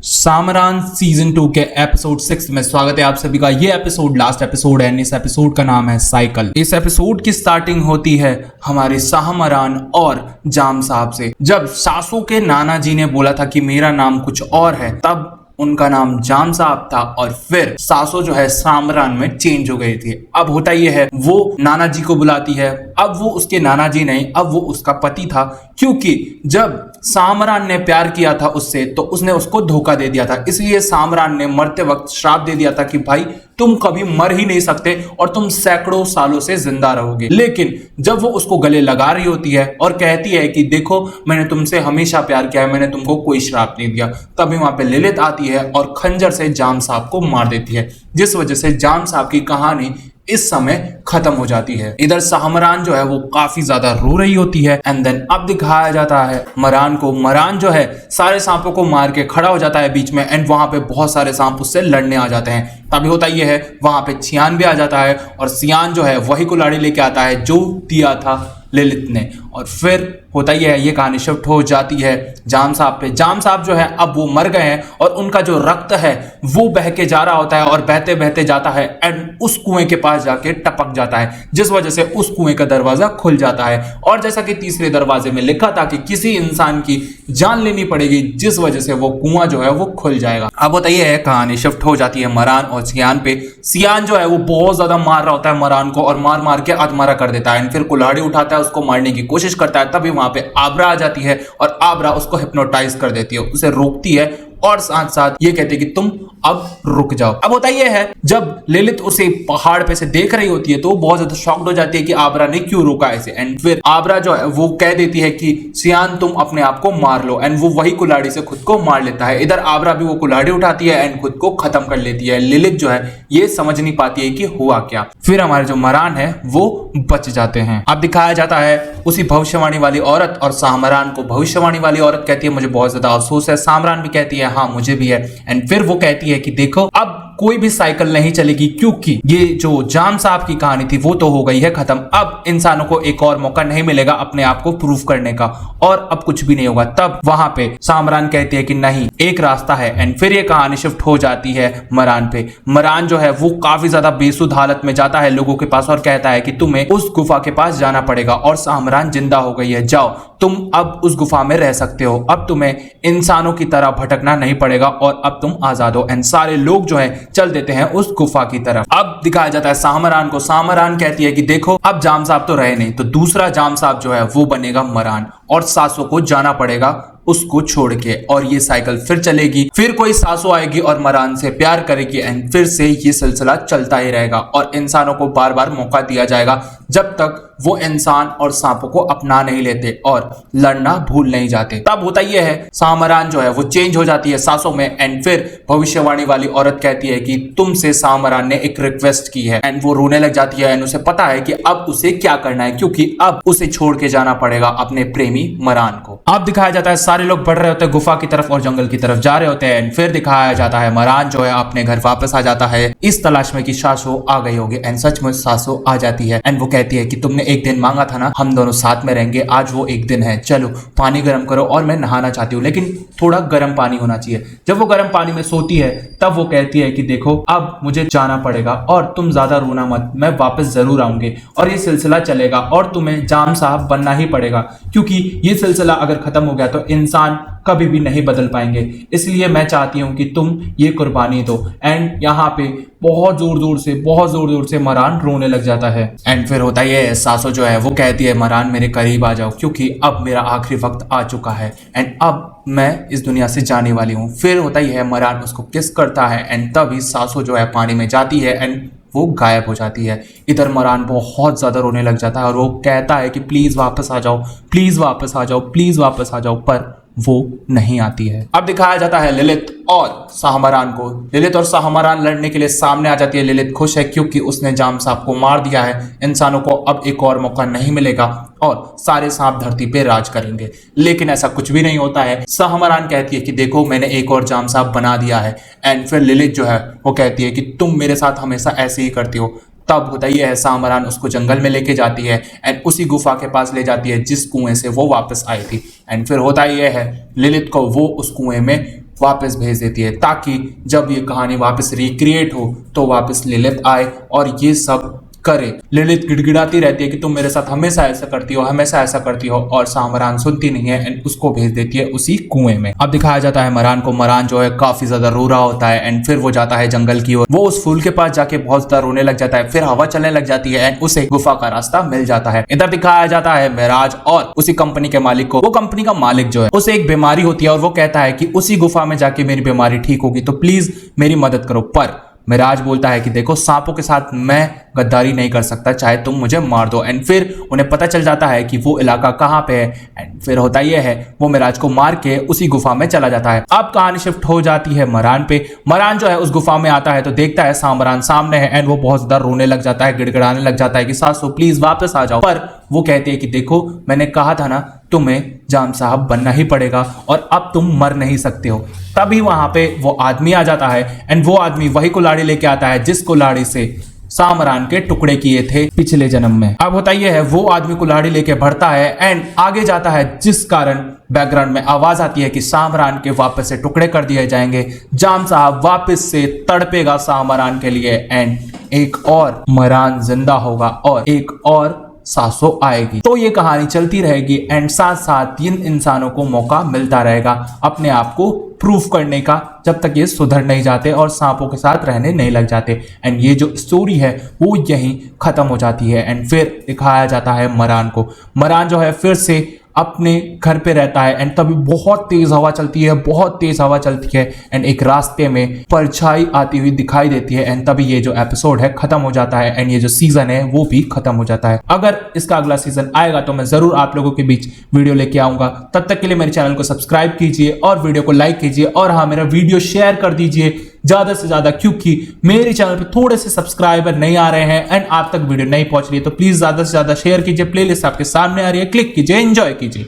सामरान season 2 के episode 6 में स्वागत है आप सभी का। ये एपिसोड लास्ट एपिसोड है। इस एपिसोड का नाम है साइकिल। इस एपिसोड की स्टार्टिंग होती है हमारे सामरान और जाम साहब से। जब सासू के नाना जी ने बोला था कि मेरा नाम कुछ और है, तब उनका नाम जाम साहब था और फिर सासू जो है सामरान में चेंज हो गई थी। अब होता यह है, वो नाना जी को बुलाती है। अब वो उसके नाना जी नहीं, अब वो उसका पति था, क्योंकि जब सामरान ने प्यार किया था उससे तो उसने उसको धोखा दे दिया था। इसलिए सामरान ने मरते वक्त श्राप दे दिया था कि भाई तुम कभी मर ही नहीं सकते और तुम सैकड़ों सालों से जिंदा रहोगे। लेकिन जब वो उसको गले लगा रही होती है और कहती है कि देखो मैंने तुमसे हमेशा प्यार किया है, मैंने तुमको कोई श्राप नहीं दिया, तभी वहां पे लिलित आती है और खंजर से जाम साहब को मार देती है, जिस वजह से जाम साहब की कहानी इस समय खत्म हो जाती है। इधर सामरान जो है वो काफी ज्यादा रो रही होती है। एंड देन अब दिखाया जाता है मरान को। मरान जो है सारे सांपों को मार के खड़ा हो जाता है बीच में, एंड वहां पे बहुत सारे सांप उससे लड़ने आ जाते हैं। तभी होता ये है, वहां पे सियान भी आ जाता है और सियान जो है वही कुल्हाड़ी लेके आता है जो दिया था लिलित ने। और फिर होता ही है, ये कहानी शिफ्ट हो जाती है जाम साहब पे। जाम साहब जो है अब वो मर गए हैं और उनका जो रक्त है वो बह के जा रहा होता है और बहते बहते जाता है एंड उस कुएं के पास जाके टपक जाता है, जिस वजह से उस कुएं का दरवाजा खुल जाता है। और जैसा कि तीसरे दरवाजे में लिखा था कि किसी इंसान की जान लेनी पड़ेगी, जिस वजह से वो कुआं जो है वो खुल जाएगा। अब होता ये है, कहानी शिफ्ट हो जाती है मरान और सियान पे। सियान जो है वो बहुत ज्यादा मार रहा होता है मरान को और मार मार के अधमरा कर देता है। फिर कुल्हाड़ी उठाता है, उसको मारने की कोशिश करता है। तभी वहां पे आबरा आ जाती है और आबरा उसको हिप्नोटाइज कर देती है, उसे रोकती है और साथ साथ ये कहती है कि तुम अब रुक जाओ। अब होता यह है, जब लिलित उसे पहाड़ पे से देख रही होती है तो वो बहुत ज्यादा शॉक्ड हो जाती है कि आबरा ने क्यों रोका ऐसे। एंड फिर आबरा जो है वो कह देती है कि सियान तुम अपने आप को मार लो, एंड वो वही कुल्हाड़ी से खुद को मार लेता है। इधर आबरा भी वो कुल्हाड़ी उठाती है एंड खुद को खत्म कर लेती है। लिलित जो है ये समझ नहीं पाती है कि हुआ क्या। फिर हमारे जो मरान है वो बच जाते हैं। अब दिखाया जाता है उसी भविष्यवाणी वाली औरत और सामरान को। भविष्यवाणी वाली औरत कहती है मुझे बहुत ज्यादा अफसोस है। सामरान भी कहती है हाँ मुझे भी है। एंड फिर वो कहती है कि देखो अब कोई भी साइकिल नहीं चलेगी, क्योंकि ये जो जाम साहब की कहानी थी वो तो हो गई है खत्म। अब इंसानों को एक और मौका नहीं मिलेगा अपने आप को प्रूव करने का और अब कुछ भी नहीं होगा। तब वहां पे सामरान कहती है कि नहीं, एक रास्ता है। एंड फिर ये कहानी शिफ्ट हो जाती है मरान पे। मरान जो है वो काफी ज्यादा बेसुध हालत में जाता है लोगों के पास और कहता है कि तुम्हें उस गुफा के पास जाना पड़ेगा और सामरान जिंदा हो गई है, जाओ तुम अब उस गुफा में रह सकते हो, अब तुम्हें इंसानों की तरह भटकना नहीं पड़ेगा और अब तुम आजाद हो। एंड सारे लोग जो है चल देते हैं उस गुफा की तरफ। अब दिखाया जाता है सामरान को। सामरान कहती है कि देखो अब जाम साहब तो रहे नहीं, तो दूसरा जाम साहब जो है वो बनेगा मरान और सासू को जाना पड़ेगा उसको छोड़ के, और ये साइकिल फिर चलेगी। फिर कोई सासू आएगी और मरान से प्यार करेगी एंड फिर से ये सिलसिला चलता ही रहेगा और इंसानों को बार बार मौका दिया जाएगा जब तक वो इंसान और सांपों को अपना नहीं लेते और लड़ना भूल नहीं जाते। तब होता यह है, सामरान जो है वो चेंज हो जाती है सासों में। एंड फिर भविष्यवाणी वाली औरत कहती है कि तुमसे सामरान ने एक रिक्वेस्ट की है। एंड वो रोने लग जाती है एंड उसे पता है कि अब उसे क्या करना है, क्योंकि अब उसे छोड़ के जाना पड़ेगा अपने प्रेमी मरान को। अब दिखाया जाता है सारे लोग बढ़ रहे होते हैं गुफा की तरफ और जंगल की तरफ जा रहे होते हैं। एंड फिर दिखाया जाता है मरान जो है अपने घर वापस आ जाता है इस तलाश में कि सासू आ गई होगी। एंड सचमुच सासू आ जाती है एंड वो कहती है कि तुमने एक दिन मांगा था ना, हम दोनों साथ में रहेंगे, आज वो एक दिन है, चलो पानी गर्म करो और मैं नहाना चाहती हूँ, लेकिन थोड़ा गर्म पानी होना चाहिए। जब वो गर्म पानी में सोती है तब वो कहती है कि देखो अब मुझे जाना पड़ेगा और तुम ज्यादा रोना मत, मैं वापस जरूर आऊंगी और ये सिलसिला चलेगा और तुम्हें जाम साहब बनना ही पड़ेगा, क्योंकि ये सिलसिला अगर खत्म हो गया तो इंसान कभी भी नहीं बदल पाएंगे। इसलिए मैं चाहती हूं कि तुम ये कुर्बानी दो। एंड यहाँ पे बहुत जोर जोर से मरान रोने लग जाता है। एंड फिर होता है, सासू जो है वो कहती है मरान मेरे करीब आ जाओ, क्योंकि अब मेरा आखिरी वक्त आ चुका है एंड अब मैं इस दुनिया से जाने वाली हूँ। फिर होता ही है, मरान उसको किस करता है एंड तभी सासू जो है पानी में जाती है एंड वो गायब हो जाती है। इधर मरान बहुत ज्यादा रोने लग जाता है और वो कहता है कि प्लीज वापस आ जाओ, प्लीज वापस आ जाओ, प्लीज वापस आ जाओ, पर वो नहीं आती है। अब दिखाया जाता है लिलित और सामरान को। लिलित और सामरान लड़ने के लिए सामने आ जाती है। लिलित खुश है क्योंकि उसने जाम साहब को मार दिया है। इंसानों को अब एक और मौका नहीं मिलेगा और सारे सांप धरती पे राज करेंगे, लेकिन ऐसा कुछ भी नहीं होता है। सामरान कहती है कि देखो मैंने एक और जाम साहब बना दिया है। एंड फिर लिलित जो है वो कहती है कि तुम मेरे साथ हमेशा ऐसे ही करती हो। तब होता ही है, सामरान उसको जंगल में लेके जाती है एंड उसी गुफा के पास ले जाती है जिस कुएं से वो वापस आई थी। एंड फिर होता ही है, लिलित को वो उस कुएं में वापस भेज देती है, ताकि जब ये कहानी वापस रिक्रिएट हो तो वापस लिलित आए और ये सब करे। लिलित गिड़गिड़ाती रहती है कि तुम मेरे साथ हमेशा ऐसा करती हो, हमेशा ऐसा करती हो, और सामरान सुनती नहीं है एंड उसको भेज देती है उसी कुएं में। अब दिखाया जाता है मरान को। मरान जो है काफी ज्यादा रो रहा होता है एंड फिर वो जाता है जंगल की ओर। वो उस फूल के पास जाके बहुत ज्यादा रोने लग जाता है। फिर हवा चलने लग जाती है एंड उसे गुफा का रास्ता मिल जाता है। इधर दिखाया जाता है मेराज और उसी कंपनी के मालिक को। वो कंपनी का मालिक जो है उसे एक बीमारी होती है और वो कहता है कि उसी गुफा में जाके मेरी बीमारी ठीक होगी, तो प्लीज मेरी मदद करो। पर मिराज बोलता है कि देखो, सांपों के साथ मैं गद्दारी नहीं कर सकता, चाहे तुम मुझे मार दो। एंड फिर उन्हें पता चल जाता है कि वो इलाका कहाँ पे है एंड फिर होता यह है वो मिराज को मार के उसी गुफा में चला जाता है। अब कहानी शिफ्ट हो जाती है मरान पे। मरान जो है उस गुफा में आता है तो देखता है सामरान सामने है एंड वो बहुत ज्यादा रोने लग जाता है, गिड़गिड़ाने लग जाता है कि सासू प्लीज वापस आ जाओ। पर वो कहती है कि देखो, मैंने कहा था ना तुम्हें जाम साहब बनना ही पड़ेगा और अब तुम मर नहीं सकते हो। तभी वहां पे वो आदमी आ जाता है एंड वो आदमी वही कुल्हाड़ी लेके आता है जिस कुल्हाड़ी से सामरान के टुकड़े किए थे पिछले जन्म में। अब होता यह है वो आदमी कुल्हाड़ी लेके बढ़ता है एंड आगे जाता है, जिस कारण बैकग्राउंड में आवाज आती है कि सामरान के वापस से टुकड़े कर दिए जाएंगे। जाम साहब वापस से तड़पेगा सामरान के लिए एंड एक और मरान जिंदा होगा और एक और सासो आएगी। तो ये कहानी चलती रहेगी एंड साथ साथ इन इंसानों को मौका मिलता रहेगा अपने आप को प्रूफ करने का, जब तक ये सुधर नहीं जाते और सांपों के साथ रहने नहीं लग जाते। एंड ये जो स्टोरी है वो यहीं खत्म हो जाती है एंड फिर दिखाया जाता है मरान को। मरान जो है फिर से अपने घर पे रहता है एंड तभी बहुत तेज हवा चलती है, बहुत तेज हवा चलती है एंड एक रास्ते में परछाई आती हुई दिखाई देती है एंड तभी ये जो एपिसोड है खत्म हो जाता है एंड ये जो सीजन है वो भी खत्म हो जाता है। अगर इसका अगला सीजन आएगा तो मैं जरूर आप लोगों के बीच वीडियो लेके आऊंगा। तब तक के लिए मेरे चैनल को सब्सक्राइब कीजिए और वीडियो को लाइक कीजिए और हाँ, मेरा वीडियो शेयर कर दीजिए ज्यादा से ज्यादा, क्योंकि मेरे चैनल पे थोड़े से सब्सक्राइबर नहीं आ रहे हैं एंड आप तक वीडियो नहीं पहुंच रही है। तो प्लीज ज्यादा से ज्यादा शेयर कीजिए। प्लेलिस्ट आपके सामने आ रही है, क्लिक कीजिए, एंजॉय कीजिए।